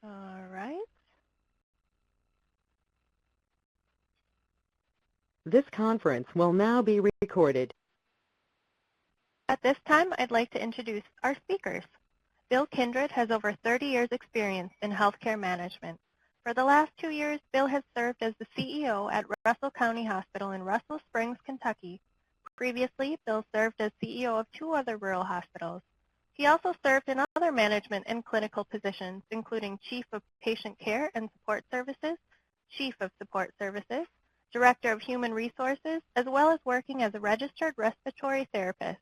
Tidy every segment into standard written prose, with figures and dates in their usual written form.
All right. This conference will now be recorded. At this time, I'd like to introduce our speakers. Bill Kindred has over 30 years' experience in healthcare management. For the last 2 years, Bill has served as the CEO at Russell County Hospital in Russell Springs, Kentucky. Previously, Bill served as CEO of 2 other rural hospitals. He also served in other management and clinical positions, including Chief of Patient Care and Support Services, Chief of Support Services, Director of Human Resources, as well as working as a registered respiratory therapist.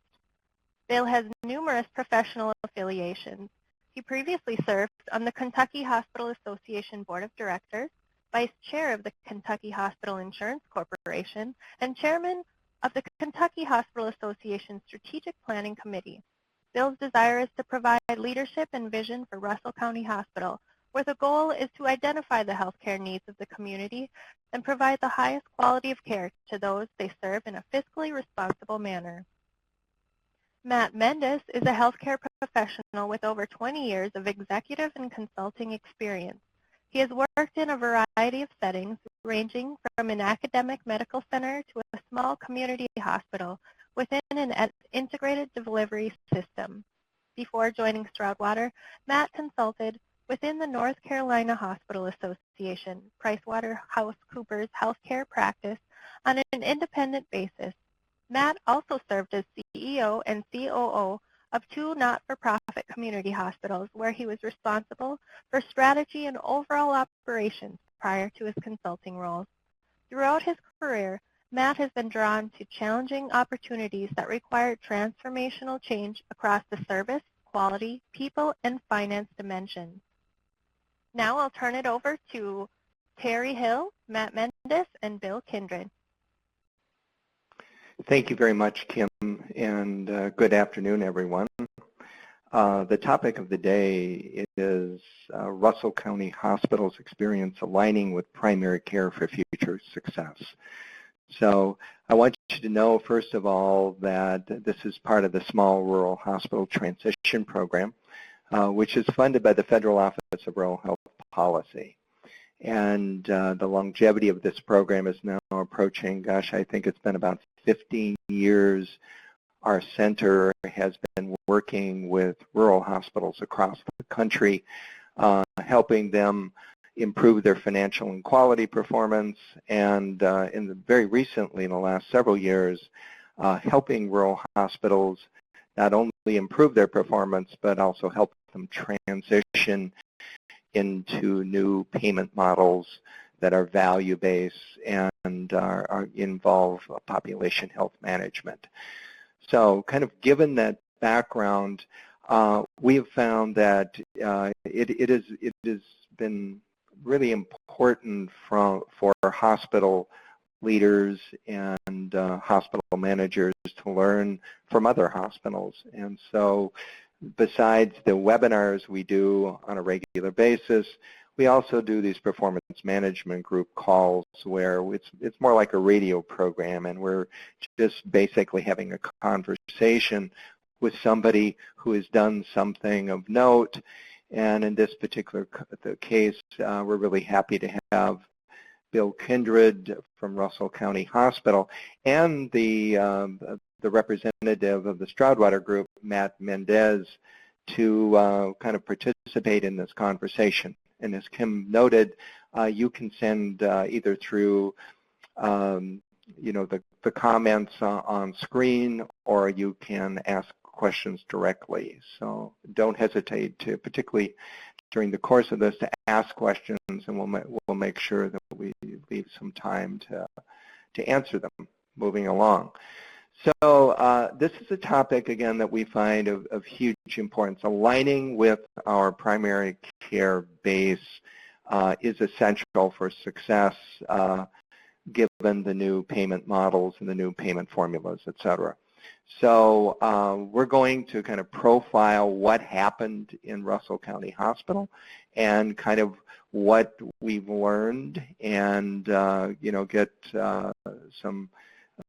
Bill has numerous professional affiliations. He previously served on the Kentucky Hospital Association Board of Directors, Vice Chair of the Kentucky Hospital Insurance Corporation, and Chairman of the Kentucky Hospital Association Strategic Planning Committee. Bill's desire is to provide leadership and vision for Russell County Hospital, where the goal is to identify the healthcare needs of the community and provide the highest quality of care to those they serve in a fiscally responsible manner. Matt Mendes is a healthcare professional with over 20 years of executive and consulting experience. He has worked in a variety of settings, ranging from an academic medical center to a small community hospital within an integrated delivery system. Before joining Stroudwater, Matt consulted within the North Carolina Hospital Association, PricewaterhouseCoopers Healthcare Practice, on an independent basis. Matt also served as CEO and COO of 2 not-for-profit community hospitals, where he was responsible for strategy and overall operations prior to his consulting roles. Throughout his career, Matt has been drawn to challenging opportunities that require transformational change across the service, quality, people, and finance dimensions. Now I'll turn it over to Terry Hill, Matt Mendes, and Bill Kindred. Thank you very much, Kim, and good afternoon, everyone. The topic of the day is Russell County Hospital's experience aligning with primary care for future success. So I want you to know, first of all, that this is part of the Small Rural Hospital Transition Program, which is funded by the Federal Office of Rural Health Policy. And the longevity of this program is now approaching, gosh, I think it's been about 15 years. Our center has been working with rural hospitals across the country, helping them improve their financial and quality performance, and very recently, in the last several years, helping rural hospitals not only improve their performance, but also help them transition into new payment models that are value-based and involve population health management. So kind of given that background, we have found that it has been really important for hospital leaders and hospital managers to learn from other hospitals. And so besides the webinars we do on a regular basis, we also do these performance management group calls where it's more like a radio program, and we're just basically having a conversation with somebody who has done something of note. And in this particular case, we're really happy to have Bill Kindred from Russell County Hospital and the representative of the Stroudwater Group, Matt Mendes, to kind of participate in this conversation. And as Kim noted, you can send either through the comments on screen, or you can ask questions directly. So don't hesitate to, particularly during the course of this, to ask questions, and we'll make sure that we leave some time to answer them moving along. So this is a topic, again, that we find of huge importance. Aligning with our primary care base is essential for success, given the new payment models and the new payment formulas, et cetera. So we're going to kind of profile what happened in Russell County Hospital and kind of what we've learned, and get some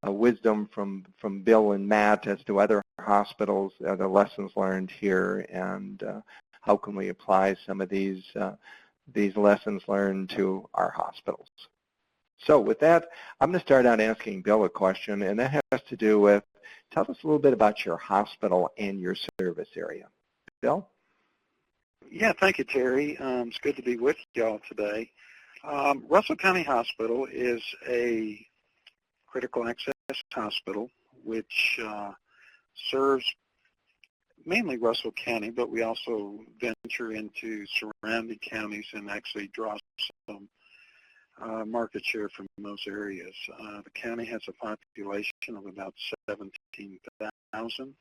wisdom from Bill and Matt as to other hospitals, the lessons learned here, and how can we apply some of these lessons learned to our hospitals. So with that, I'm going to start out asking Bill a question, and that has to do with, tell us a little bit about your hospital and your service area. Bill? Yeah, thank you, Terry. It's good to be with y'all today. Russell County Hospital is a critical access hospital which serves mainly Russell County, but we also venture into surrounding counties and actually draw some market share from those areas. The county has a population of about 17,000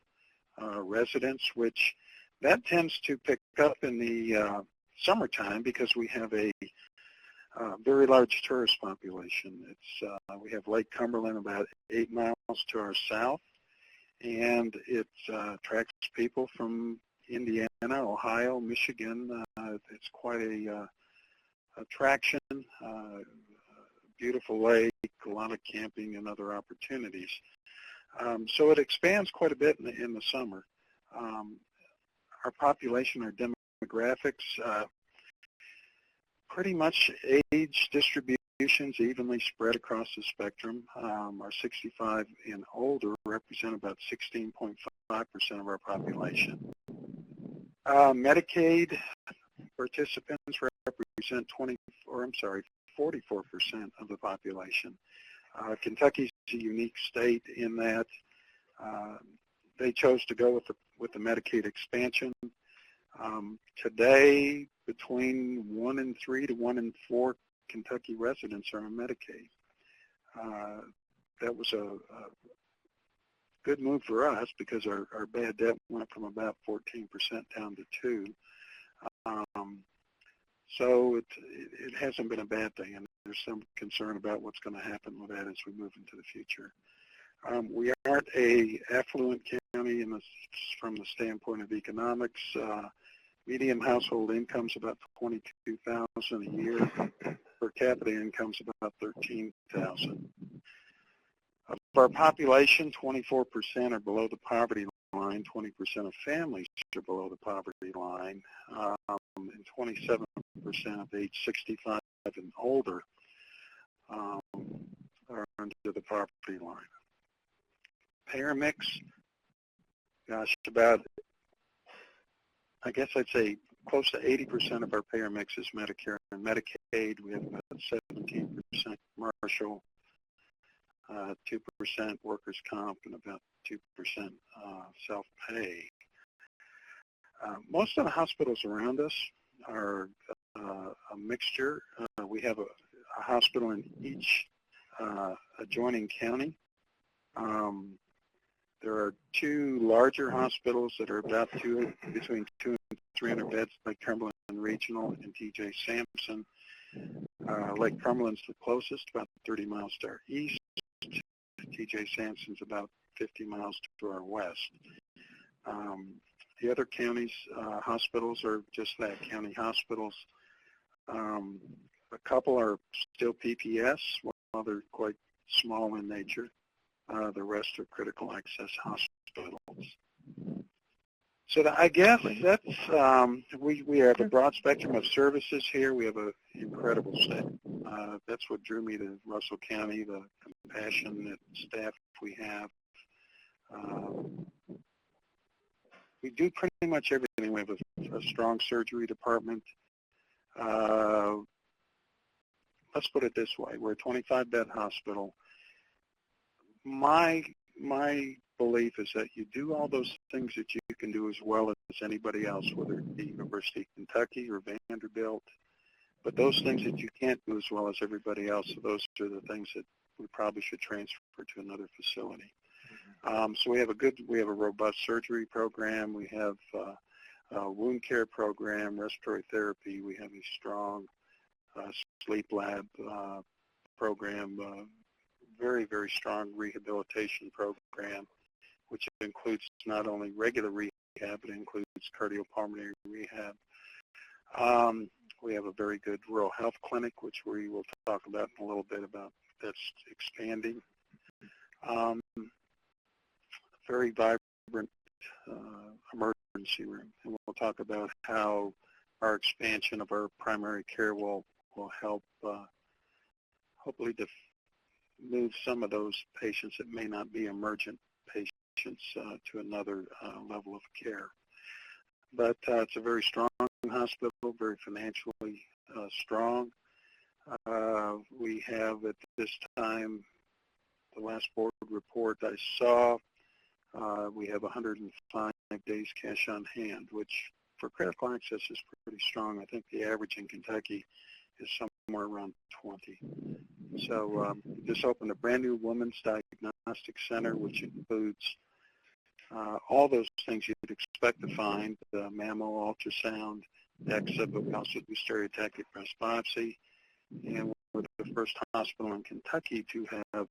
residents, which that tends to pick up in the summertime because we have a very large tourist population. We have Lake Cumberland about 8 miles to our south, and it attracts people from Indiana, Ohio, Michigan. It's quite a attraction, beautiful lake, a lot of camping and other opportunities. So it expands quite a bit in the summer. Our population, our demographics, pretty much age distributions evenly spread across the spectrum. Our 65 and older represent about 16.5% of our population. Medicaid participants represent 44% of the population. Kentucky's a unique state in that they chose to go with the Medicaid expansion. Today, between 1 in 3 to 1 in 4 Kentucky residents are on Medicaid. That was a good move for us because our bad debt went from about 14% down to 2%. So it hasn't been a bad thing, and there's some concern about what's going to happen with that as we move into the future. We aren't a affluent county from the standpoint of economics. Median household income is about $22,000 a year. Per capita income is about $13,000. Of our population, 24% are below the poverty line. 20% of families are below the poverty line, and 27% of age 65 and older are under the poverty line. Payer mix, gosh, I guess I'd say close to 80% of our payer mix is Medicare and Medicaid. We have about 17% commercial, 2% workers' comp, and about 2% self-pay. Most of the hospitals around us are a mixture. We have a hospital in each adjoining county. There are 2 larger hospitals that are about between 200 and 300 beds, Lake Cumberland Regional and T.J. Sampson. Lake Cumberland's the closest, about 30 miles to our east. T.J. Sampson's about 50 miles to our west. The other counties' hospitals are just that, county hospitals. A couple are still PPS, while they're quite small in nature. The rest are critical access hospitals. So I guess that's, we have a broad spectrum of services here. We have an incredible staff. That's what drew me to Russell County, the compassionate staff we have. We do pretty much everything. We have a strong surgery department. Let's put it this way. We're a 25-bed hospital. My belief is that you do all those things that you can do as well as anybody else, whether it be University of Kentucky or Vanderbilt. But those things that you can't do as well as everybody else, those are the things that we probably should transfer to another facility. So we have a robust surgery program. We have a wound care program, respiratory therapy. We have a strong sleep lab program, very, very strong rehabilitation program, which includes not only regular rehab, but includes cardiopulmonary rehab. We have a very good rural health clinic, which we will talk about in a little bit about that's expanding. Very vibrant emergency room. And we'll talk about how our expansion of our primary care will help hopefully to move some of those patients that may not be emergent patients to another level of care. But it's a very strong hospital, very financially strong. We have at this time, the last board report I saw, we have 105 days cash on hand, which for critical access is pretty strong. I think the average in Kentucky is somewhere around 20. So just opened a brand new women's diagnostic center, which includes all those things you'd expect to find, mammo, ultrasound, DEXA, but we also do stereotactic breast biopsy. And we're the first hospital in Kentucky to have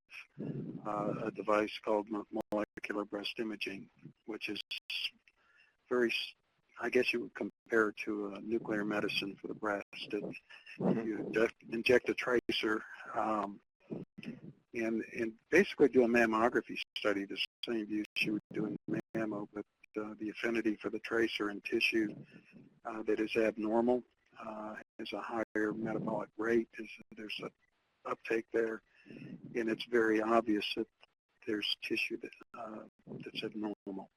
a device called molecular breast imaging, which is very, I guess you would compare it to a nuclear medicine for the breast. You inject a tracer and basically do a mammography study, the same views you would do in mammo, but the affinity for the tracer in tissue that is abnormal has a higher metabolic rate. There's an uptake there, and it's very obvious that there's tissue that's abnormal.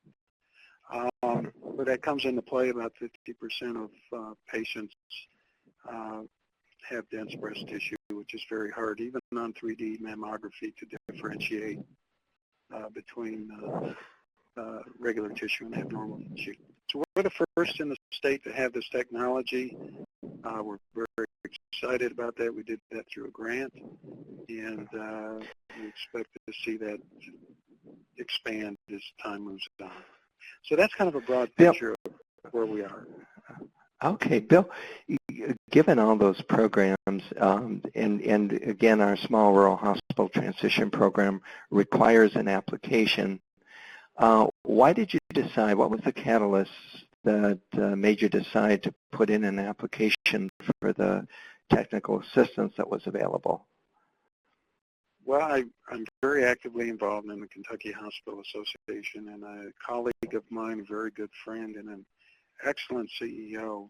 But that comes into play. About 50% of patients have dense breast tissue, which is very hard, even on 3D mammography, to differentiate between regular tissue and abnormal tissue. So we're the first in the state to have this technology. We're very excited about that. We did that through a grant, and we expect to see that expand as time moves on. So that's kind of a broad picture of where we are. Okay, Bill, given all those programs, and again, our small rural hospital transition program requires an application, why did you decide, what was the catalyst that made you decide to put in an application for the technical assistance that was available? Well, I'm very actively involved in the Kentucky Hospital Association, and a colleague of mine, a very good friend, and an excellent CEO,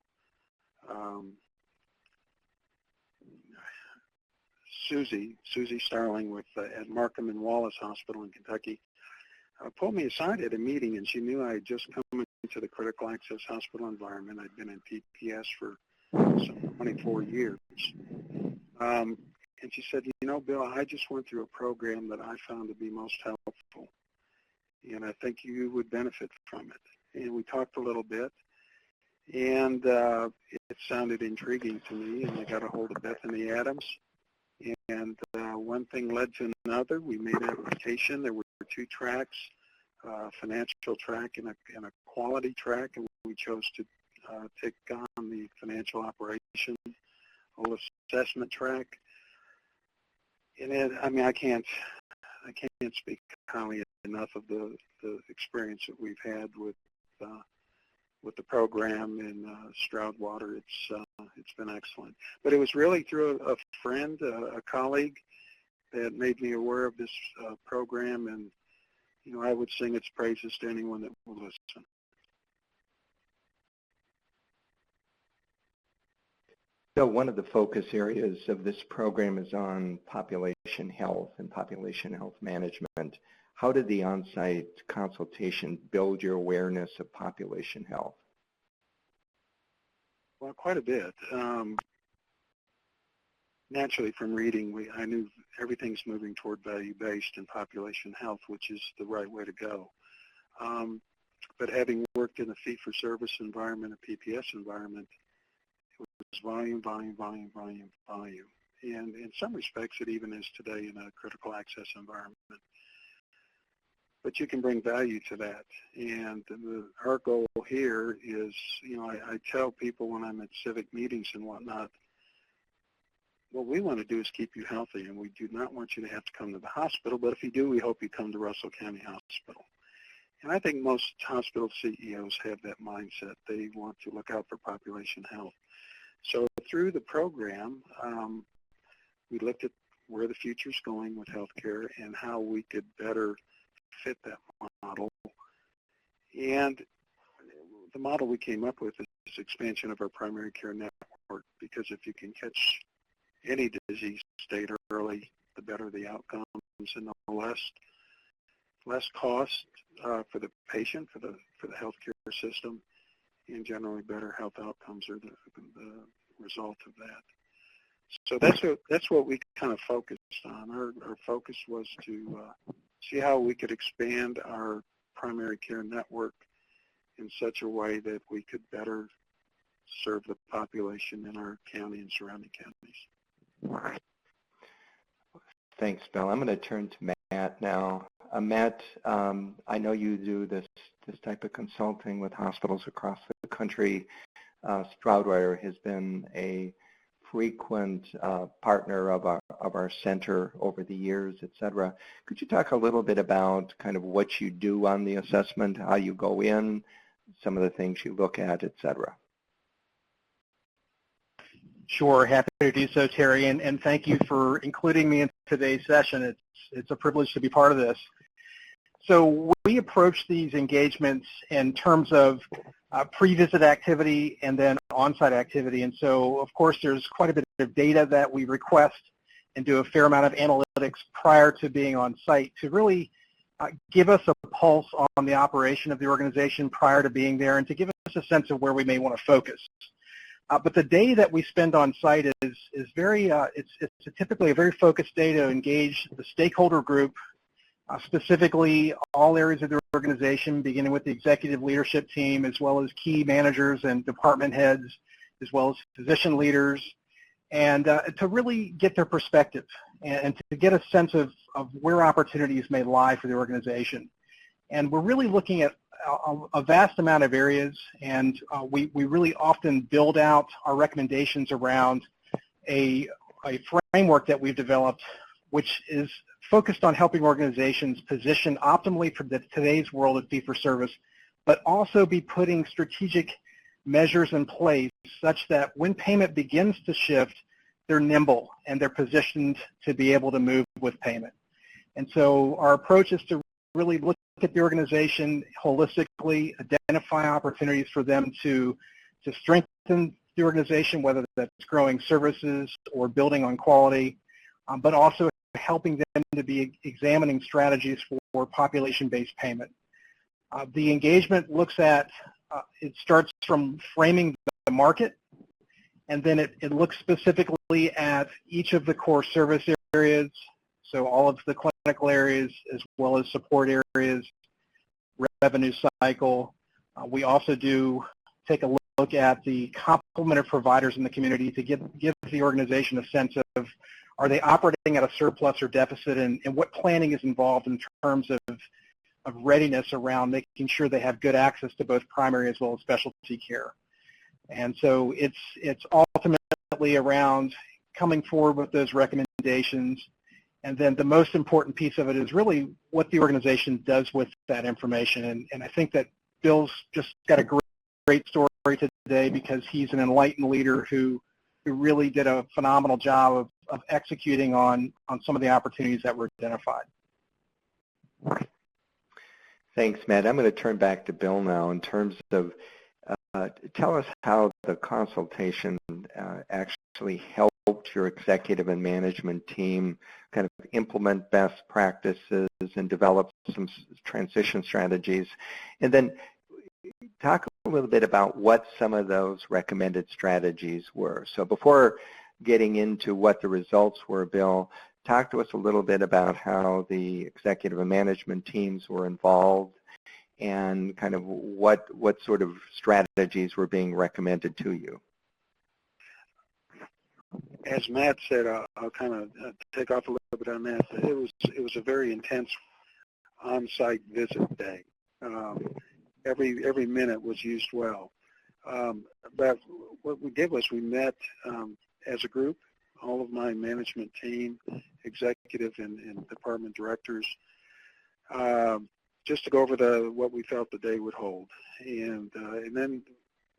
Susie Starling at Markham and Wallace Hospital in Kentucky, pulled me aside at a meeting, and she knew I had just come into the critical access hospital environment. I'd been in PPS for some 24 years. And she said, you know, Bill, I just went through a program that I found to be most helpful, and I think you would benefit from it. And we talked a little bit, and it sounded intriguing to me, and I got a hold of Bethany Adams. And one thing led to another. We made an application. There were two tracks, a financial track and a quality track, and we chose to take on the financial operation whole assessment track. And I mean, I can't speak highly enough of the experience that we've had with the program in Stroudwater. It's been excellent. But it was really through a friend, a colleague, that made me aware of this program, and you know, I would sing its praises to anyone that will listen. So one of the focus areas of this program is on population health and population health management. How did the on-site consultation build your awareness of population health? Well, quite a bit. Naturally, from reading, I knew everything's moving toward value-based and population health, which is the right way to go. But having worked in a fee-for-service environment, a PPS environment, it was volume, volume, volume, volume, volume. And in some respects, it even is today in a critical access environment. But you can bring value to that. And our goal here is, you know, I tell people when I'm at civic meetings and whatnot, what we want to do is keep you healthy, and we do not want you to have to come to the hospital, but if you do, we hope you come to Russell County Hospital. And I think most hospital CEOs have that mindset. They want to look out for population health. So through the program, we looked at where the future's going with healthcare and how we could better fit that model. And the model we came up with is expansion of our primary care network, because if you can catch any disease state early, the better the outcomes and the less cost for the patient, for the healthcare system, and generally better health outcomes are the result of that. So that's what we kind of focused on. Our focus was to see how we could expand our primary care network in such a way that we could better serve the population in our county and surrounding counties. Thanks, Bill. I'm going to turn to Matt now. Matt, I know you do this type of consulting with hospitals across the country. Stroudwire has been a frequent partner of our center over the years, et cetera. Could you talk a little bit about kind of what you do on the assessment, how you go in, some of the things you look at, et cetera? Sure, happy to do so, Terry, and thank you for including me in today's session. It's a privilege to be part of this. So we approach these engagements in terms of pre-visit activity and then on-site activity. And so, of course, there's quite a bit of data that we request and do a fair amount of analytics prior to being on site to really give us a pulse on the operation of the organization prior to being there and to give us a sense of where we may want to focus. But the day that we spend on site is very, it's typically a very focused day to engage the stakeholder group, specifically all areas of the organization, beginning with the executive leadership team, as well as key managers and department heads, as well as physician leaders, and to really get their perspective and to get a sense of where opportunities may lie for the organization. And we're really looking at a vast amount of areas, and we really often build out our recommendations around a framework that we've developed, which is focused on helping organizations position optimally for today's world of fee-for-service, but also be putting strategic measures in place such that when payment begins to shift, they're nimble and they're positioned to be able to move with payment. And so our approach is to really look at the organization holistically, identify opportunities for them to strengthen the organization, whether that's growing services or building on quality, but also helping them to be examining strategies for population-based payment. The engagement looks at, it starts from framing the market, and then it looks specifically at each of the core service areas, so all of the clinical areas as well as support areas, revenue cycle. We also do take a look at the complement of providers in the community to give the organization a sense of, are they operating at a surplus or deficit, and what planning is involved in terms of readiness around making sure they have good access to both primary as well as specialty care. And so it's ultimately around coming forward with those recommendations, and then the most important piece of it is really what the organization does with that information. And I think that Bill's just got a great story today, because he's an enlightened leader who really did a phenomenal job of executing on some of the opportunities that were identified. Thanks, Matt. I'm going to turn back to Bill now in terms of tell us how the consultation actually helped your executive and management team kind of implement best practices and develop some transition strategies. And then talk a little bit about what some of those recommended strategies were. So before getting into what the results were, Bill, talk to us a little bit about how the executive and management teams were involved and kind of what sort of strategies were being recommended to you. As Matt said, I'll kind of take off a little bit on that. It was a very intense on-site visit day. Every minute was used well. But what we did was we met as a group, all of my management team, executive and department directors, just to go over what we felt the day would hold. And then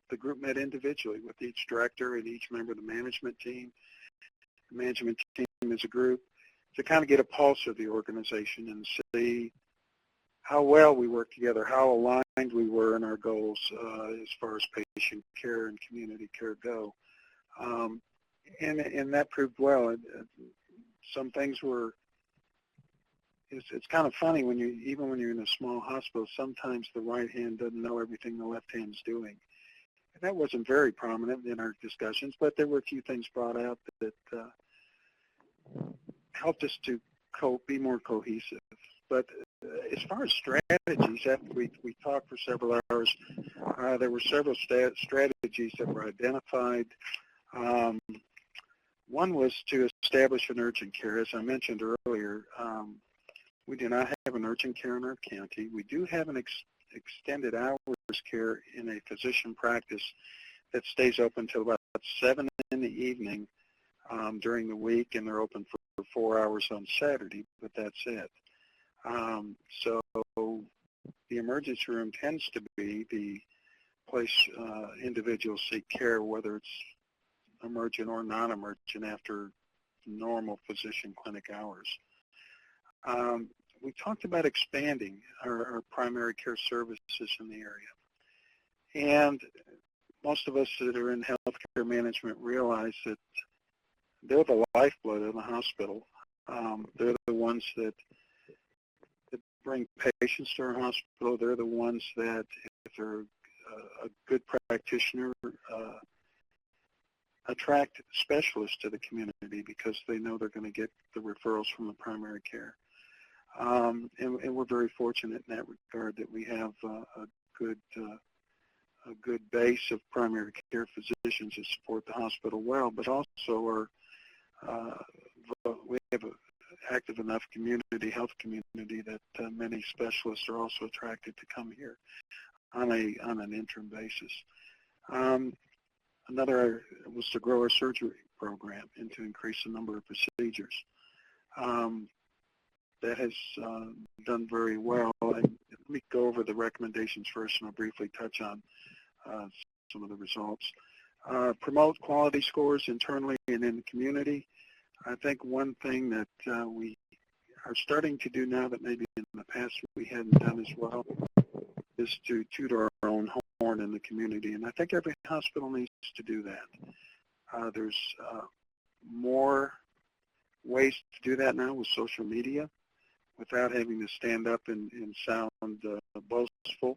the group met individually with each director and each member of the management team as a group, to kind of get a pulse of the organization and see how well we worked together, how aligned we were in our goals as far as patient care and community care go. And that proved well. Some things were, it's kind of funny when even when you're in a small hospital, sometimes the right hand doesn't know everything the left hand's doing. And that wasn't very prominent in our discussions, but there were a few things brought out that helped us to be more cohesive. But as far as strategies, after we talked for several hours, there were several strategies that were identified. One was to establish an urgent care. As I mentioned earlier, we do not have an urgent care in our county. We do have an extended hours care in a physician practice that stays open till about 7 in the evening during the week, and they're open for 4 hours on Saturday, but that's it. So the emergency room tends to be the place individuals seek care, whether it's emergent or non-emergent, after normal physician clinic hours. We talked about expanding our primary care services in the area. And most of us that are in healthcare management realize that they're the lifeblood of the hospital. They're the ones that bring patients to our hospital. They're the ones that, if they're a good practitioner, attract specialists to the community because they know they're going to get the referrals from the primary care. And we're very fortunate in that regard that we have a good base of primary care physicians that support the hospital well, but also we have an active enough health community that many specialists are also attracted to come here on an interim basis. Another was to grow our surgery program and to increase the number of procedures. That has done very well. And let me go over the recommendations first, and I'll briefly touch on some of the results. Promote quality scores internally and in the community. I think one thing that we are starting to do now that maybe in the past we hadn't done as well is to toot our own horn in the community, and I think every hospital needs to do that. There's more ways to do that now with social media without having to stand up and sound boastful.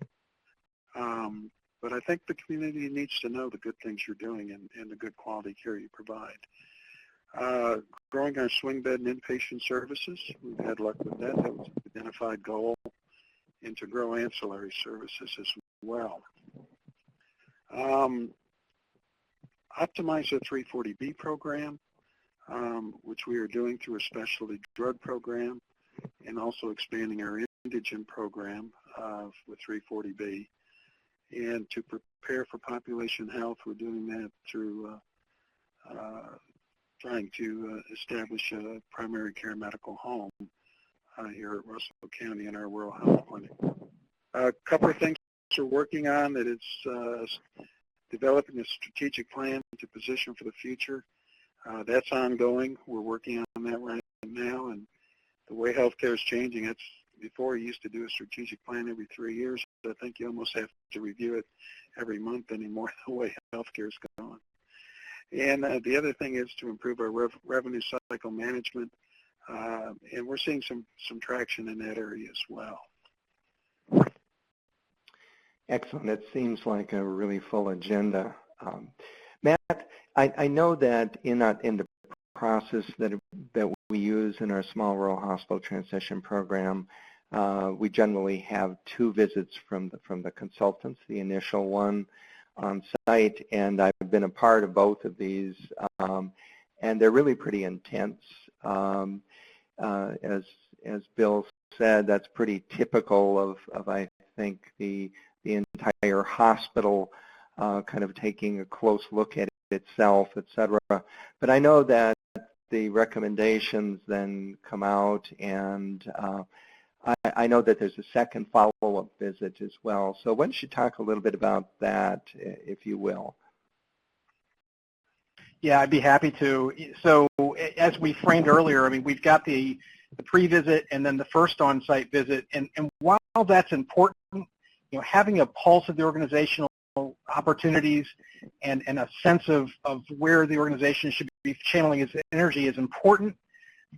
But I think the community needs to know the good things you're doing and the good quality care you provide. Growing our swing bed and inpatient services, we've had luck with that. That was an identified goal, and to grow ancillary services as well. Optimize the 340B program, which we are doing through a specialty drug program, and also expanding our indigent program with 340B. And to prepare for population health, we're doing that through trying to establish a primary care medical home here at Russell County in our rural health clinic. A couple of things we're working on that is developing a strategic plan to position for the future. That's ongoing. We're working on that right now, and the way healthcare is changing, before you used to do a strategic plan every 3 years. I think you almost have to review it every month anymore, the way healthcare is going. And the other thing is to improve our revenue cycle management, and we're seeing some traction in that area as well. Excellent. It seems like a really full agenda. Matt, I know that in the process that we use in our small rural hospital transition program, we generally have 2 visits from the consultants, the initial one on site, and I've been a part of both of these, and they're really pretty intense. As Bill said, that's pretty typical of I think the entire hospital kind of taking a close look at itself, et cetera. But I know that the recommendations then come out, and I know that there's a second follow-up visit as well. So why don't you talk a little bit about that, if you will? Yeah, I'd be happy to. So as we framed earlier, I mean, we've got the the pre-visit and then the first on-site visit. And while that's important, having a pulse of the organizational opportunities and a sense of where the organization should be channeling its energy is important.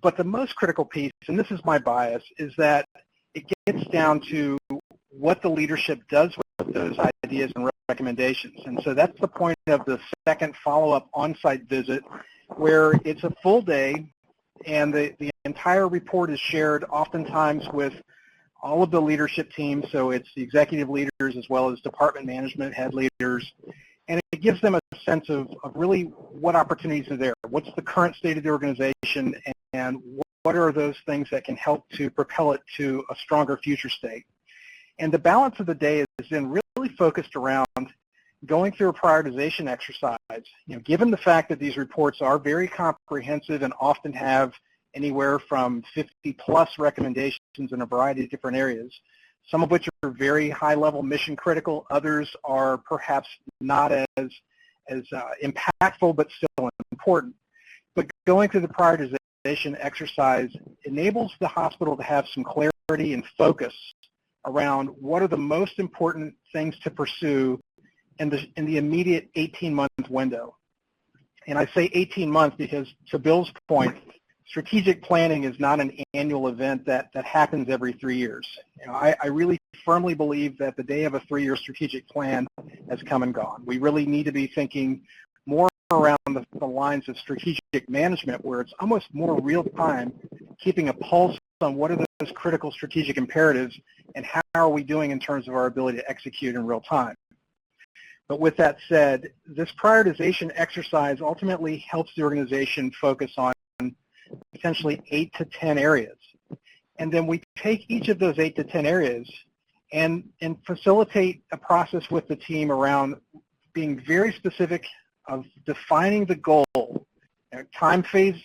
But the most critical piece, and this is my bias, is that it gets down to what the leadership does with those ideas and recommendations. And so that's the point of the second follow-up on-site visit, where it's a full day and the entire report is shared oftentimes with all of the leadership team. So it's the executive leaders as well as department management head leaders. And it gives them a sense of really what opportunities are there, what's the current state of the organization, and what are those things that can help to propel it to a stronger future state. And the balance of the day is then really focused around going through a prioritization exercise. Given the fact that these reports are very comprehensive and often have anywhere from 50-plus recommendations in a variety of different areas, some of which are very high-level mission critical, others are perhaps not as impactful but still important. But going through the prioritization exercise enables the hospital to have some clarity and focus around what are the most important things to pursue in the immediate 18-month window. And I say 18 months because, to Bill's point, strategic planning is not an annual event that happens every 3 years. I really firmly believe that the day of a 3-year strategic plan has come and gone. We really need to be thinking more around the lines of strategic management, where it's almost more real time, keeping a pulse on what are those critical strategic imperatives and how are we doing in terms of our ability to execute in real time. But with that said, this prioritization exercise ultimately helps the organization focus on potentially 8 to 10 areas. And then we take each of those 8 to 10 areas and facilitate a process with the team around being very specific of defining the goal, time phase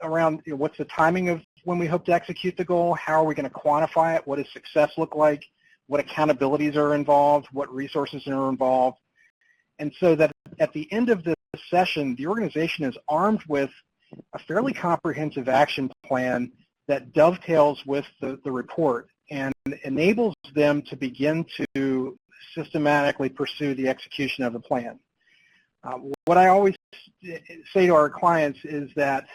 around what's the timing of when we hope to execute the goal, how are we going to quantify it, what does success look like, what accountabilities are involved, what resources are involved. And so that at the end of the session, the organization is armed with a fairly comprehensive action plan that dovetails with the report and enables them to begin to systematically pursue the execution of the plan. What I always say to our clients is that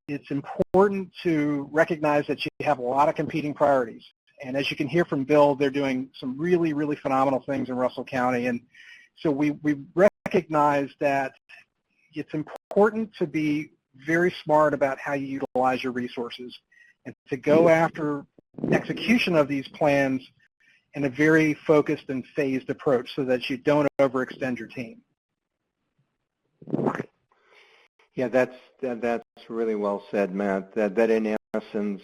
it's important to recognize that you have a lot of competing priorities. And as you can hear from Bill, they're doing some really, really phenomenal things in Russell County. And so we recognize that it's important to be very smart about how you utilize your resources and to go after execution of these plans in a very focused and phased approach so that you don't overextend your team. Yeah, that's really well said, Matt. That in essence,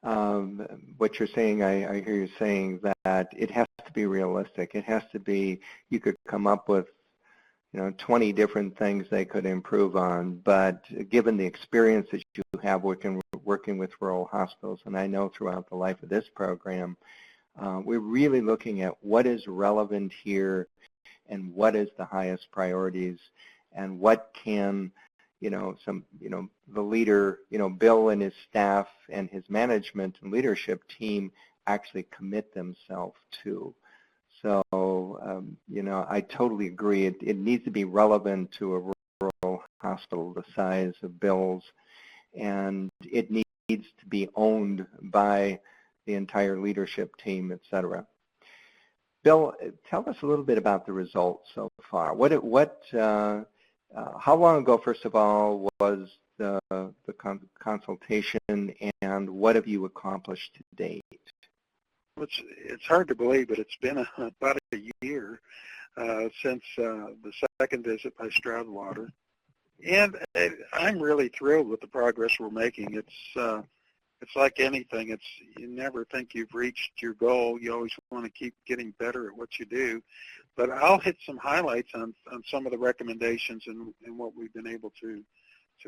what you're saying, I hear you saying that it has to be realistic. It has to be, you could come up with 20 different things they could improve on, but given the experience that you have working with rural hospitals, and I know throughout the life of this program, we're really looking at what is relevant here and what is the highest priorities and what can the leader, Bill and his staff and his management and leadership team actually commit themselves to. So, I totally agree. It needs to be relevant to a rural hospital the size of Bill's, and it needs to be owned by the entire leadership team, et cetera. Bill, tell us a little bit about the results so far. How long ago, first of all, was the consultation, and what have you accomplished to date? It's hard to believe, but it's been about a year since the second visit by Stroudwater. And I'm really thrilled with the progress we're making. It's like anything. You never think you've reached your goal. You always want to keep getting better at what you do. But I'll hit some highlights on some of the recommendations and what we've been able to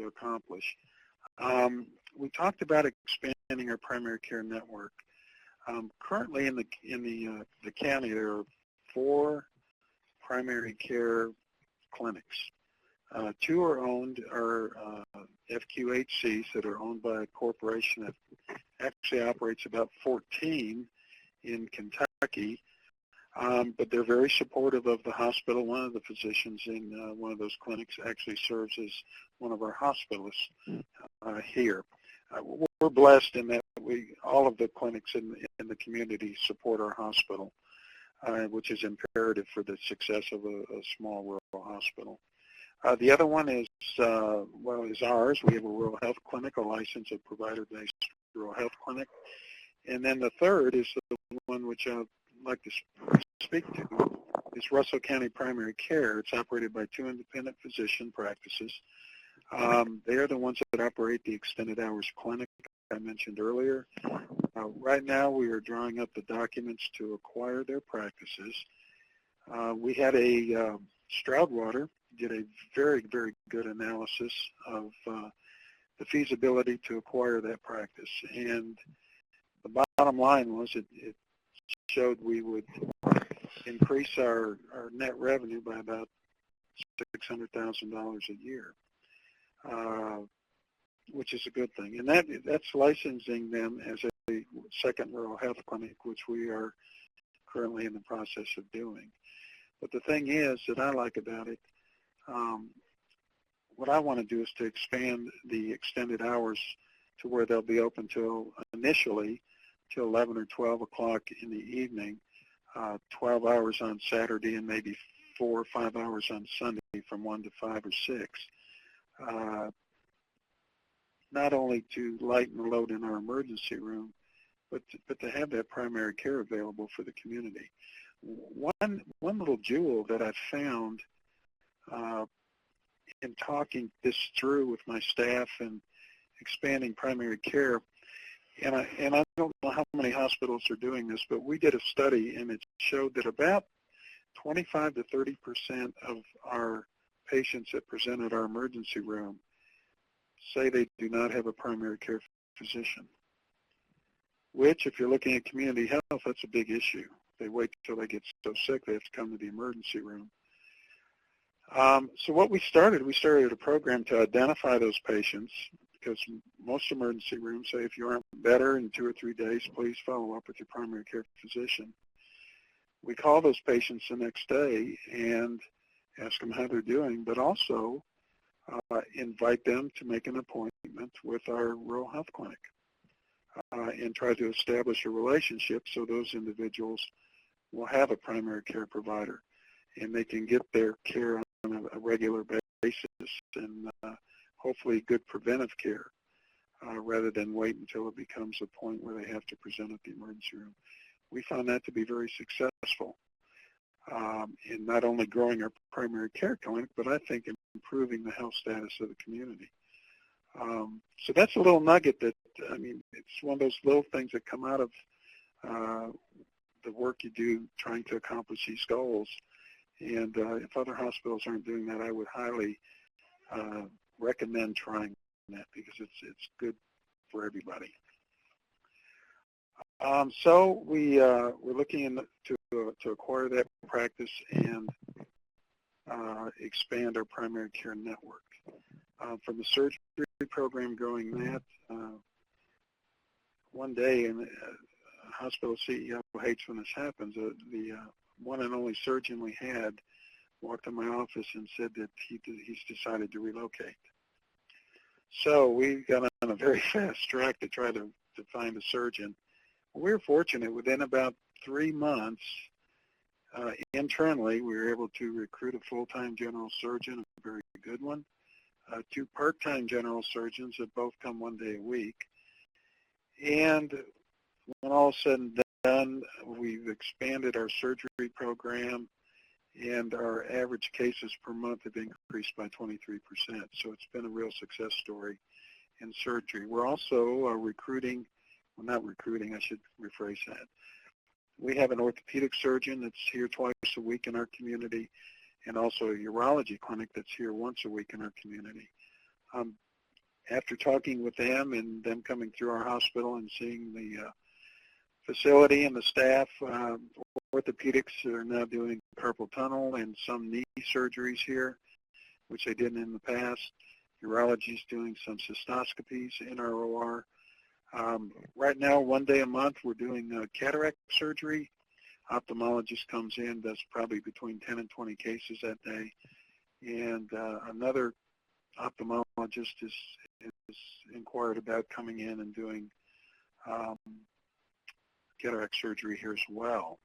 accomplish. We talked about expanding our primary care network. Currently in the county, there are 4 primary care clinics. Two are FQHCs that are owned by a corporation that actually operates about 14 in Kentucky, but they're very supportive of the hospital. One of the physicians in one of those clinics actually serves as one of our hospitalists here. We're blessed in that all of the clinics in the community support our hospital, which is imperative for the success of a small rural hospital. The other one is ours. We have a rural health clinic, a licensed provider-based rural health clinic. And then the third is the one which I'd like to speak to, is Russell County Primary Care. It's operated by two independent physician practices. They are the ones that operate the extended hours clinic I mentioned earlier. Right now we are drawing up the documents to acquire their practices. We had a Stroudwater did a very, very good analysis of the feasibility to acquire that practice. And the bottom line was it showed we would increase our net revenue by about $600,000 a year, which is a good thing. And that's licensing them as a second rural health clinic, which we are currently in the process of doing. But the thing is that I like about it, what I want to do is to expand the extended hours to where they'll be open initially till 11 or 12 o'clock in the evening, 12 hours on Saturday, and maybe 4 or 5 hours on Sunday from 1 to 5 or 6. Not only to lighten the load in our emergency room, but to have that primary care available for the community. One little jewel that I found in talking this through with my staff and expanding primary care, and I don't know how many hospitals are doing this, but we did a study and it showed that about 25 to 30% of our patients that present at our emergency room say they do not have a primary care physician, which, if you're looking at community health, that's a big issue. They wait till they get so sick they have to come to the emergency room. So what we started a program to identify those patients, because most emergency rooms say if you aren't better in 2 or 3 days, please follow up with your primary care physician. We call those patients the next day and ask them how they're doing, but also invite them to make an appointment with our rural health clinic and try to establish a relationship so those individuals will have a primary care provider and they can get their care on a regular basis and hopefully good preventive care rather than wait until it becomes a point where they have to present at the emergency room. We found that to be very successful in not only growing our primary care clinic, but I think improving the health status of the community. So that's a little nugget that, I mean, it's one of those little things that come out of the work you do trying to accomplish these goals. And if other hospitals aren't doing that, I would highly recommend trying that because it's good for everybody. So we're looking to acquire that practice and expand our primary care network. From the surgery program growing that, one day, and a hospital CEO hates when this happens, the one and only surgeon we had walked in my office and said that he's decided to relocate. So we got on a very fast track to try to find a surgeon. We were fortunate. Within about 3 months, internally, we were able to recruit a full-time general surgeon, a very good one, 2 part-time general surgeons that both come 1 day a week. And when all is said and done, we've expanded our surgery program, and our average cases per month have increased by 23%. So it's been a real success story in surgery. We're also recruiting, well, not recruiting, I should rephrase that. We have an orthopedic surgeon that's here twice a week in our community, and also a urology clinic that's here once a week in our community. After talking with them and them coming through our hospital and seeing the facility and the staff, orthopedics are now doing carpal tunnel and some knee surgeries here. which they didn't in the past. Urology is doing some cystoscopies in our OR. Right now, one day a month, we're doing cataract surgery. Ophthalmologist comes in, does probably between 10 and 20 cases that day. And another ophthalmologist is inquired about coming in and doing cataract surgery here as well.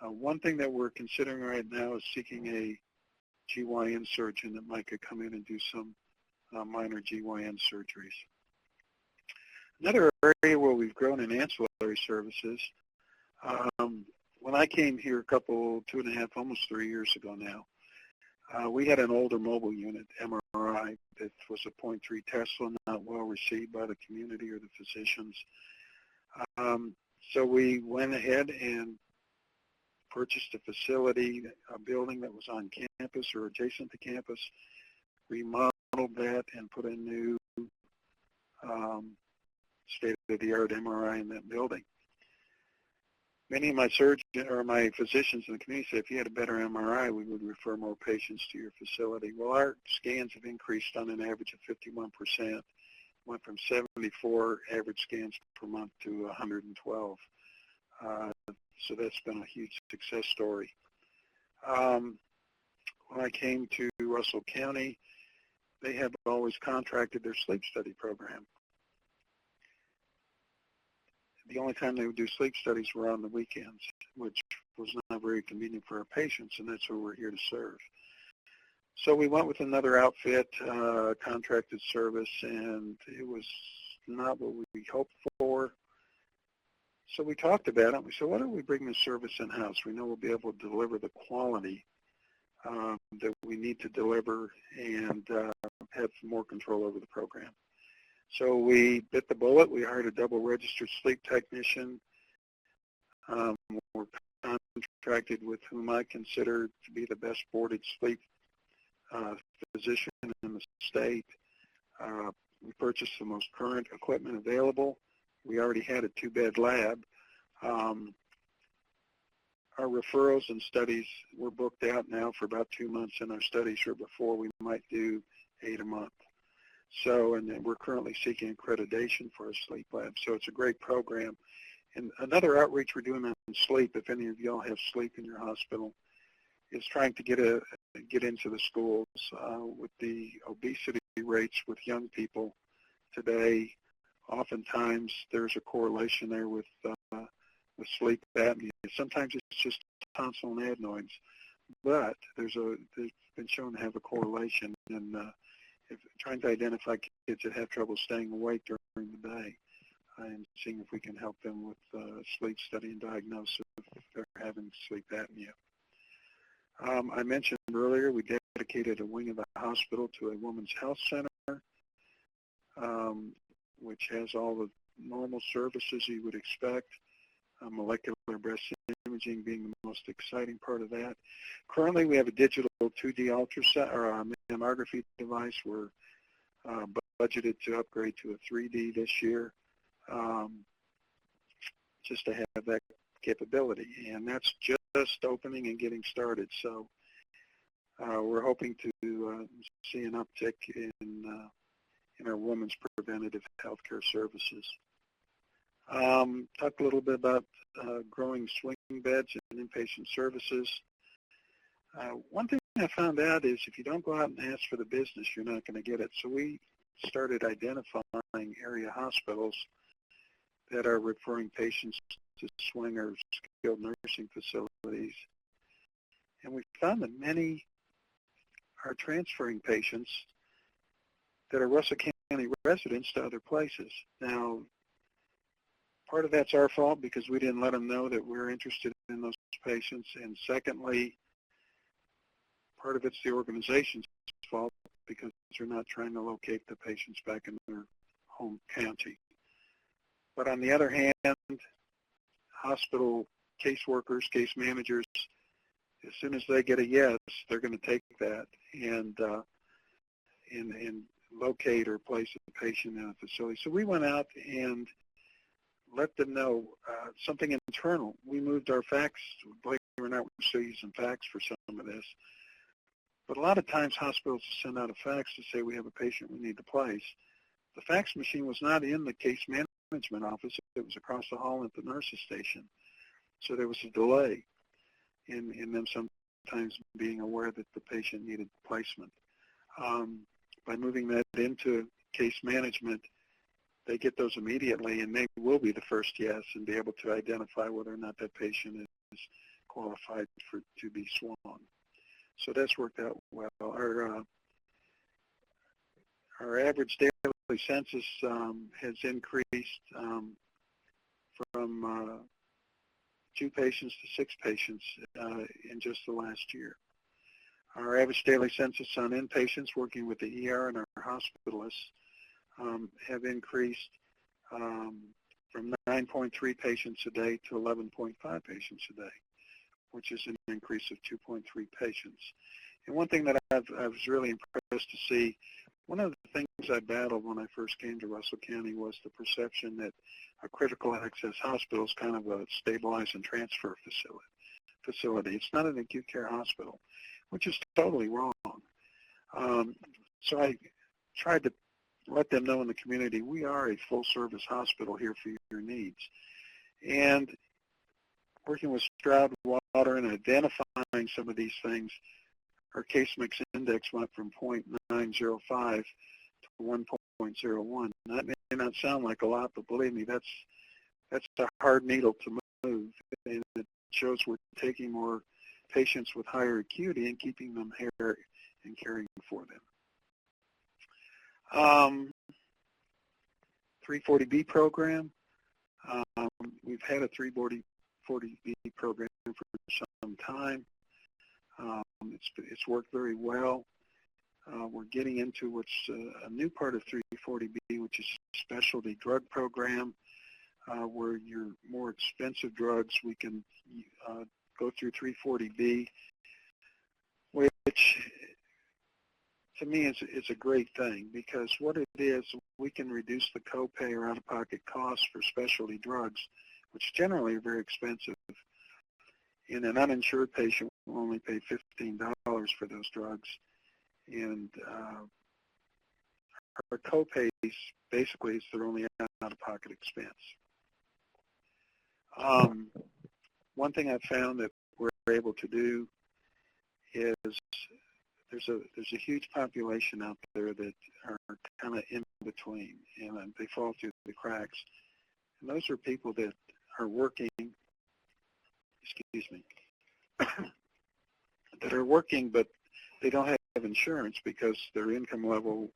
One thing that we're considering right now is seeking a GYN surgeon that might could come in and do some minor GYN surgeries. Another area where we've grown in ancillary services, when I came here 2.5, almost 3 years ago now, we had an older mobile unit, MRI, that was a 0.3 Tesla, not well received by the community or the physicians. So we went ahead and purchased a facility, a building that was on campus or adjacent to campus, remodeled that, and put a new state-of-the-art MRI in that building. Many of my physicians in the community said if you had a better MRI, we would refer more patients to your facility. Well, our scans have increased on an average of 51%. Went from 74 average scans per month to 112. So that's been a huge success story. When I came to Russell County, they have always contracted their sleep study program. The only time they would do sleep studies were on the weekends, which was not very convenient for our patients, and that's what we're here to serve. So we went with another outfit, contracted service, and it was not what we hoped for. So we talked about it. We said, why don't we bring this service in-house? We know we'll be able to deliver the quality that we need to deliver and have more control over the program. So we bit the bullet. We hired a double registered sleep technician. We're contracted with whom I consider to be the best boarded sleep physician in the state. We purchased the most current equipment available. We already had a 2-bed lab. Our referrals and studies were booked out now for about 2 months, and our studies are before we might do 8 a month. So, and then we're currently seeking accreditation for a sleep lab. So it's a great program. And another outreach we're doing on sleep, if any of y'all have sleep in your hospital, is trying to get into the schools. With the obesity rates with young people today, oftentimes there's a correlation there with sleep apnea. Sometimes it's just tonsil and adenoids, but there's been shown to have a correlation in trying to identify kids that have trouble staying awake during the day and seeing if we can help them with sleep study and diagnosis if they're having sleep apnea. I mentioned earlier we dedicated a wing of the hospital to a women's health center, which has all the normal services you would expect, molecular breast imaging being the most exciting part of that. Currently, we have a digital 2D ultrasound or a mammography device. We're budgeted to upgrade to a 3D this year, just to have that capability, and that's just opening and getting started. So we're hoping to see an uptick in our women's preventative healthcare services. Talk a little bit about growing swing beds and inpatient services. One thing I found out is if you don't go out and ask for the business, you're not going to get it. So we started identifying area hospitals that are referring patients to swing or skilled nursing facilities. And we found that many are transferring patients that are Russell County residents to other places. Now, part of that's our fault because we didn't let them know that we're interested in those patients. And secondly, part of it's the organization's fault because they're not trying to locate the patients back in their home county. But on the other hand, hospital caseworkers, case managers, as soon as they get a yes, they're going to take that and locate or place a patient in a facility. So we went out and let them know something internal. We moved our fax, believe it or not, we're still using fax for some of this. But a lot of times hospitals send out a fax to say we have a patient we need to place. The fax machine was not in the case management office. It was across the hall at the nurse's station. So there was a delay in them sometimes being aware that the patient needed placement. By moving that into case management, they get those immediately, and they will be the first yes and be able to identify whether or not that patient is qualified to be sworn. So that's worked out well. Our average daily census has increased from 2 patients to 6 patients in just the last year. Our average daily census on inpatients working with the ER and our hospitalists have increased from 9.3 patients a day to 11.5 patients a day, which is an increase of 2.3 patients. And one thing that I was really impressed to see, one of the things I battled when I first came to Russell County was the perception that a critical access hospital is kind of a stabilize and transfer facility. It's not an acute care hospital, which is totally wrong. So I tried to let them know in the community, we are a full-service hospital here for your needs. And working with Stroud Water and identifying some of these things, our case mix index went from 0.905 to 1.01. That may not sound like a lot, but believe me, that's a hard needle to move, and it shows we're taking more patients with higher acuity and keeping them here and caring for them. 340B program. We've had a 340B program for some time. It's worked very well. We're getting into what's a new part of 340B, which is a specialty drug program, where your more expensive drugs we can go through 340B, which to me is a great thing, because what it is, we can reduce the copay or out-of-pocket costs for specialty drugs, which generally are very expensive. And an uninsured patient will only pay $15 for those drugs. And our copays basically is their only out-of-pocket expense. One thing I've found that we're able to do is there's a huge population out there that are kind of in between, and they fall through the cracks. And those are people that are working, that are working, but they don't have insurance because their income level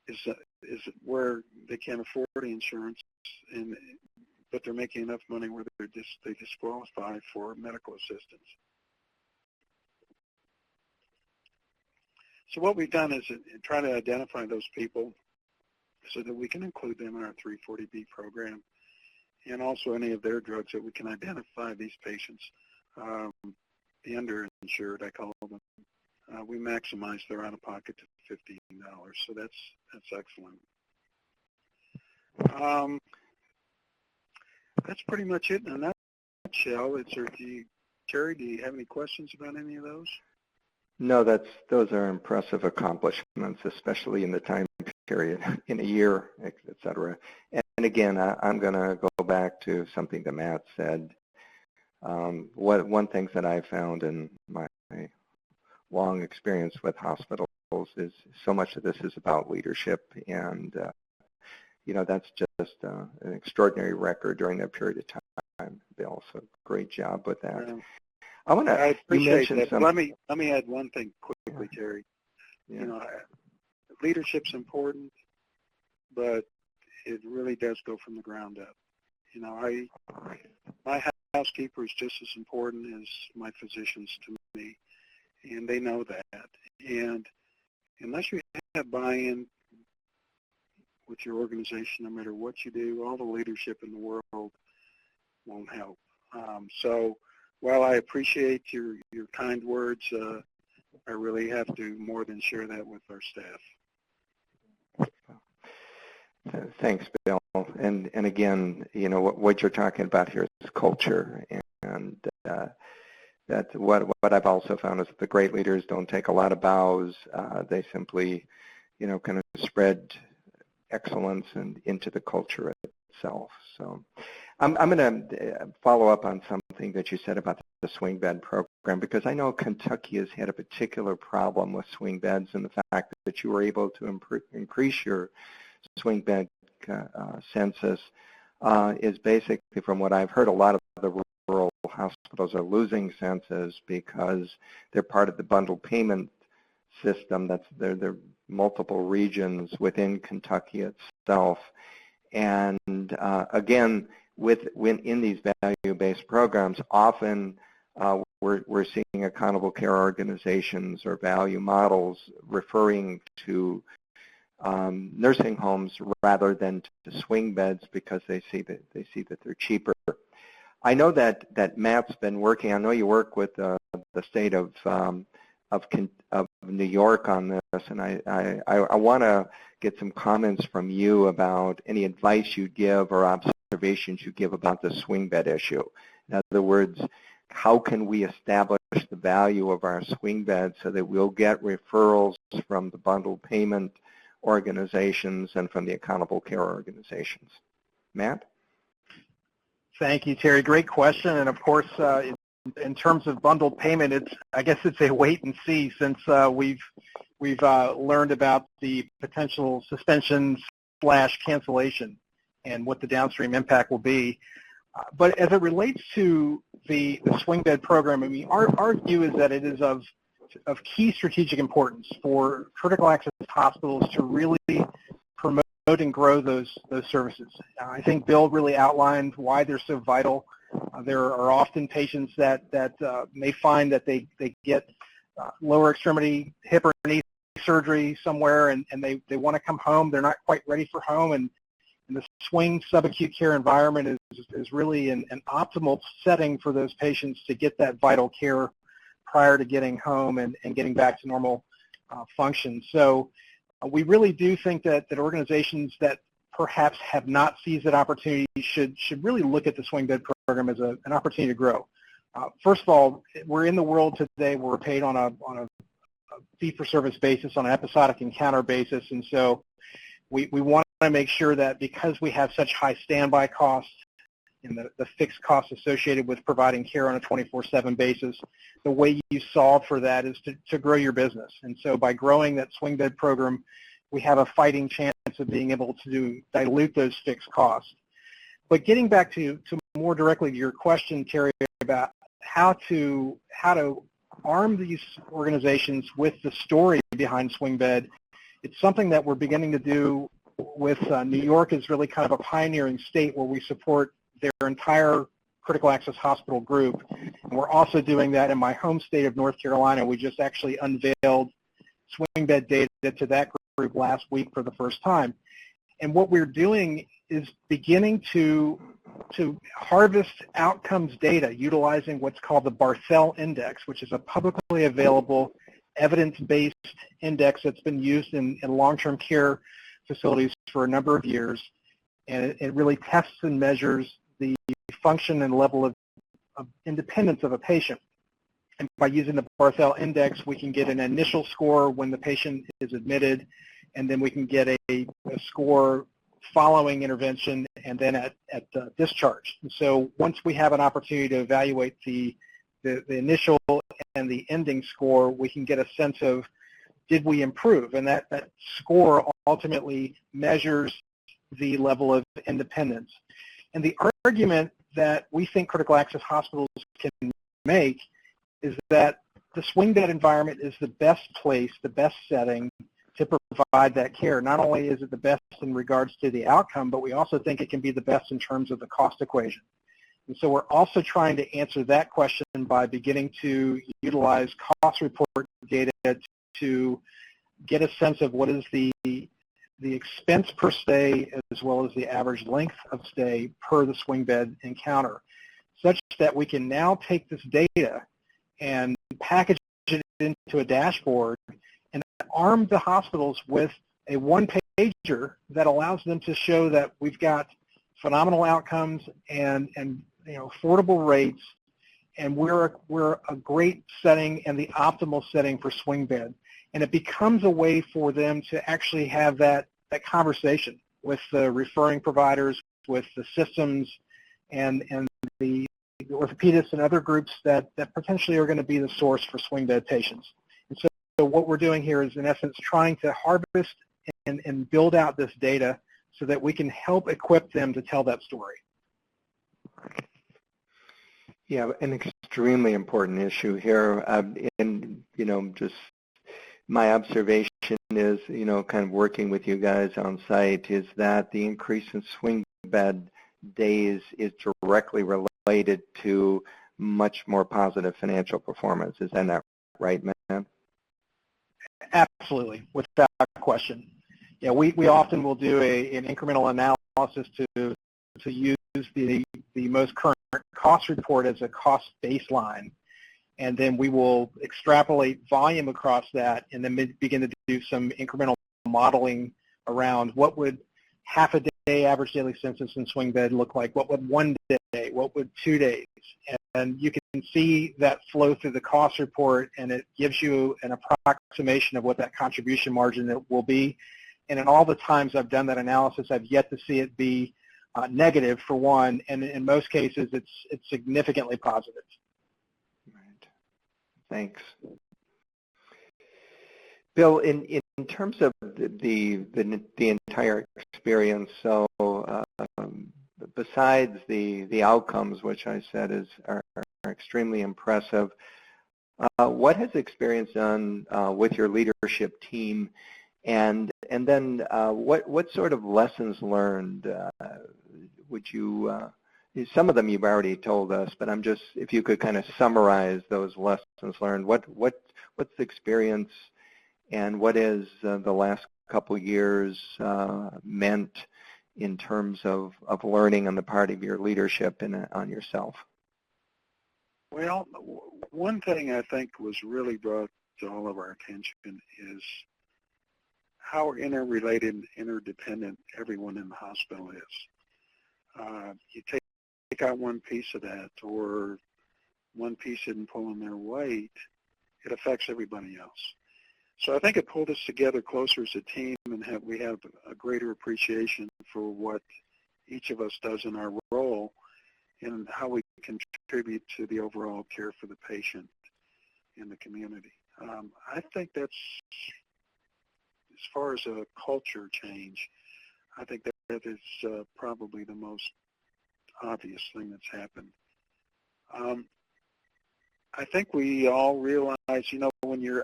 is where they can't afford the insurance, but they're making enough money where they disqualify for medical assistance. So what we've done is try to identify those people so that we can include them in our 340B program, and also any of their drugs that we can identify these patients, the underinsured, I call them. We maximize their out-of-pocket to $15, so that's excellent. That's pretty much it in a nutshell. Terry, do you have any questions about any of those? No, those are impressive accomplishments, especially in the time period, in a year, et cetera. And again, I'm going to go back to something that Matt said. One thing that I found in my long experience with hospitals is so much of this is about leadership, and that's just an extraordinary record during that period of time, Bill. So great job with that. Yeah. I appreciate that. Let me add one thing quickly, yeah. Terry. Yeah. Leadership's important, but it really does go from the ground up. My housekeeper is just as important as my physicians to me, and they know that. And unless you have buy-in with your organization, no matter what you do, all the leadership in the world won't help. So while I appreciate your kind words, I really have to more than share that with our staff. Thanks, Bill. And again, what you're talking about here is culture, and That what I've also found is that the great leaders don't take a lot of bows. They simply, kind of spread excellence and into the culture itself. So I'm going to follow up on something that you said about the swing bed program, because I know Kentucky has had a particular problem with swing beds, and the fact that you were able to increase your swing bed census is basically, from what I've heard, a lot of the rural hospitals are losing census because they're part of the bundled payment system. There are multiple regions within Kentucky itself. And again, in these value-based programs, often we're seeing accountable care organizations or value models referring to nursing homes rather than to swing beds because they see that they're cheaper. I know that Matt's been working. I know you work with the state of New York on this, and I want to get some comments from you about any advice you give or observations you give about the swing bed issue. In other words, how can we establish the value of our swing beds so that we'll get referrals from the bundled payment organizations and from the accountable care organizations? Matt? Thank you, Terry. Great question. And of course, in terms of bundled payment, I guess it's a wait and see, since we've learned about the potential suspension/cancellation and what the downstream impact will be. But as it relates to the swing bed program, I mean, our view is that it is of key strategic importance for critical access hospitals to really promote and grow those services. I think Bill really outlined why they're so vital. There are often patients that may find that they get lower extremity hip or knee surgery somewhere, and they want to come home. They're not quite ready for home, and the swing subacute care environment is really an optimal setting for those patients to get that vital care prior to getting home and getting back to normal function. So we really do think that organizations that perhaps have not seized that opportunity should really look at the swing bed program as an opportunity to grow. First of all, we're in the world today where we're paid on a fee-for-service basis, on an episodic encounter basis, and so we want to make sure that because we have such high standby costs and the fixed costs associated with providing care on a 24/7 basis, the way you solve for that is to grow your business. And so by growing that swing bed program, we have a fighting chance of being able to dilute those fixed costs. But getting back to more directly to your question, Terry, about how to arm these organizations with the story behind swing bed, it's something that we're beginning to do with New York is really kind of a pioneering state where we support their entire critical access hospital group. And we're also doing that in my home state of North Carolina. We just actually unveiled swing bed data to that group last week for the first time. And what we're doing is beginning to harvest outcomes data utilizing what's called the Barthel Index, which is a publicly available evidence-based index that's been used in long-term care facilities for a number of years. And it really tests and measures the function and level of independence of a patient. And by using the Barthel Index, we can get an initial score when the patient is admitted, and then we can get a score following intervention and then at discharge. And so once we have an opportunity to evaluate the initial and the ending score, we can get a sense of, did we improve? And that score ultimately measures the level of independence. And the argument that we think critical access hospitals can make is that the swing bed environment is the best place, the best setting to provide that care. Not only is it the best in regards to the outcome, but we also think it can be the best in terms of the cost equation. And so we're also trying to answer that question by beginning to utilize cost report data to get a sense of what is the expense per stay as well as the average length of stay per the swing bed encounter, such that we can now take this data and package it into a dashboard and arm the hospitals with a one-pager that allows them to show that we've got phenomenal outcomes and affordable rates, and we're a great setting and the optimal setting for swing bed. And it becomes a way for them to actually have that conversation with the referring providers, with the systems, and the orthopedists and other groups that potentially are going to be the source for swing bed patients. And so what we're doing here is, in essence, trying to harvest and build out this data so that we can help equip them to tell that story. Yeah, an extremely important issue here. And, just my observation is, kind of working with you guys on site, is that the increase in swing bed days is directly related to much more positive financial performance. Is that not right, man? Absolutely, without question. Yeah, we often will do an incremental analysis to use the most current cost report as a cost baseline, and then we will extrapolate volume across that and then begin to do some incremental modeling around what would half a day average daily census in swing bed look like, what would 1 day, what would 2 days, and you can see that flow through the cost report, and it gives you an approximation of what that contribution margin will be. And in all the times I've done that analysis, I've yet to see it be negative, for one, and in most cases it's significantly positive. Right. Thanks. Bill, in terms of the entire experience, so besides the outcomes, which I said are extremely impressive, what has experience done with your leadership team, and then what sort of lessons learned would you? Some of them you've already told us, but I'm just, if you could kind of summarize those lessons learned. What's the experience, and what is the last couple years meant in terms of learning on the part of your leadership and on yourself? Well, one thing I think was really brought to all of our attention is how interrelated and interdependent everyone in the hospital is. You take out one piece of that, or one piece isn't pulling their weight, it affects everybody else. So I think it pulled us together closer as a team, and we have a greater appreciation for what each of us does in our role and how we contribute to the overall care for the patient in the community. I think that's, as far as a culture change, I think that is probably the most obvious thing that's happened. I think we all realize, when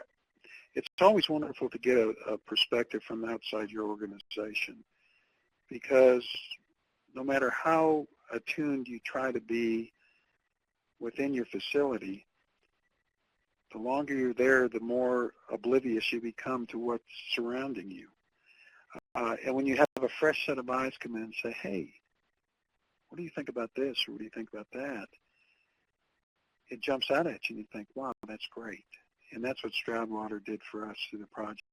it's always wonderful to get a perspective from outside your organization, because no matter how attuned you try to be within your facility, the longer you're there, the more oblivious you become to what's surrounding you. And when you have a fresh set of eyes come in and say, hey, what do you think about this, or what do you think about that? It jumps out at you and you think, wow, that's great. And that's what Stroudwater did for us through the project.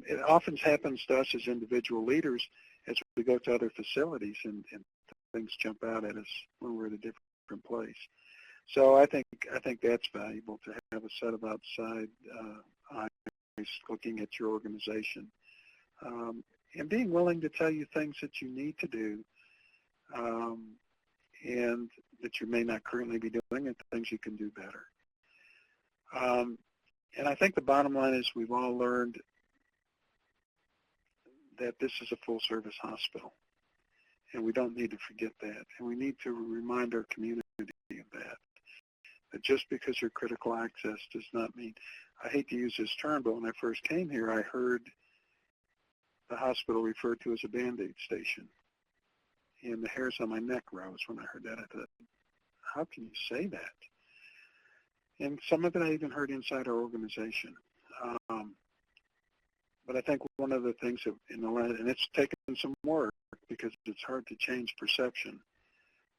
It often happens to us as individual leaders as we go to other facilities, and things jump out at us when we're at a different place. So I think that's valuable, to have a set of outside eyes looking at your organization, and being willing to tell you things that you need to do, and that you may not currently be doing, and things you can do better. And I think the bottom line is we've all learned that this is a full-service hospital, and we don't need to forget that. And we need to remind our community of that just because you're critical access does not mean, I hate to use this term, but when I first came here, I heard the hospital referred to as a Band-Aid station. And the hairs on my neck rose when I heard that. I thought, how can you say that? And some of it I even heard inside our organization. But I think one of the things that and it's taken some work, because it's hard to change perception,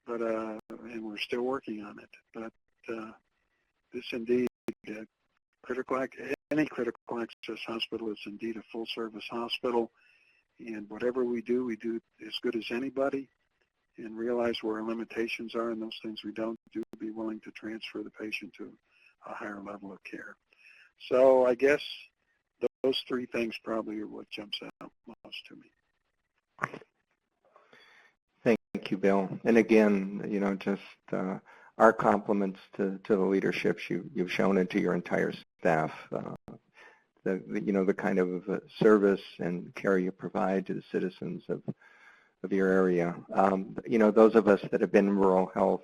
but and we're still working on it. But this indeed, any critical access hospital is indeed a full-service hospital, and whatever we do as good as anybody, and realize where our limitations are and those things we don't do be willing to transfer the patient to a higher level of care. So I guess those three things probably are what jumps out most to me. Thank you, Bill. And again, just our compliments to the leadership you've shown and to your entire staff. The kind of service and care you provide to the citizens of your area. Those of us that have been in rural health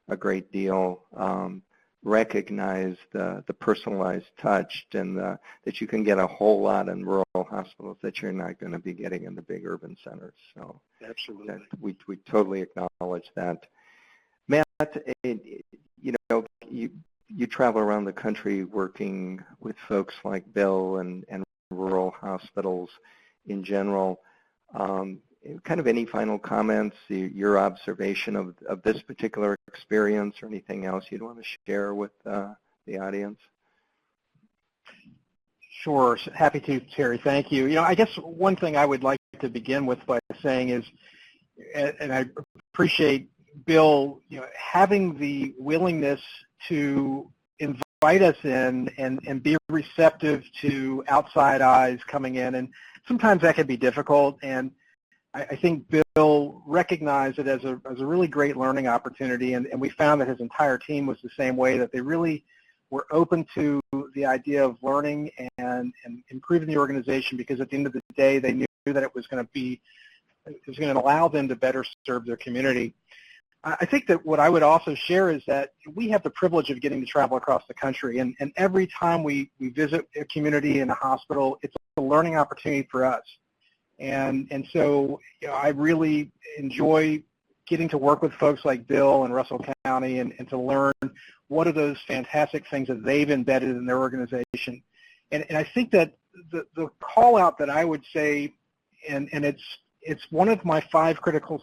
a great deal recognize the personalized touch and that you can get a whole lot in rural hospitals that you're not going to be getting in the big urban centers. So absolutely, we totally acknowledge that. Matt, you travel around the country working with folks like Bill and rural hospitals in general. Kind of any final comments, your observation of this particular experience or anything else you'd want to share with the audience? Sure. Happy to, Terry. Thank you. I guess one thing I would like to begin with by saying is, and I appreciate Bill, having the willingness to invite us in and be receptive to outside eyes coming in. And sometimes that can be difficult. And I think Bill recognized it as a really great learning opportunity. And we found that his entire team was the same way, that they really were open to the idea of learning and improving the organization, because at the end of the day, they knew that it was going to allow them to better serve their community. I think that what I would also share is that we have the privilege of getting to travel across the country, and every time we visit a community in a hospital, it's a learning opportunity for us. And so I really enjoy getting to work with folks like Bill and Russell County and to learn what are those fantastic things that they've embedded in their organization. And I think that the call out that I would say, and it's one of my 5 critical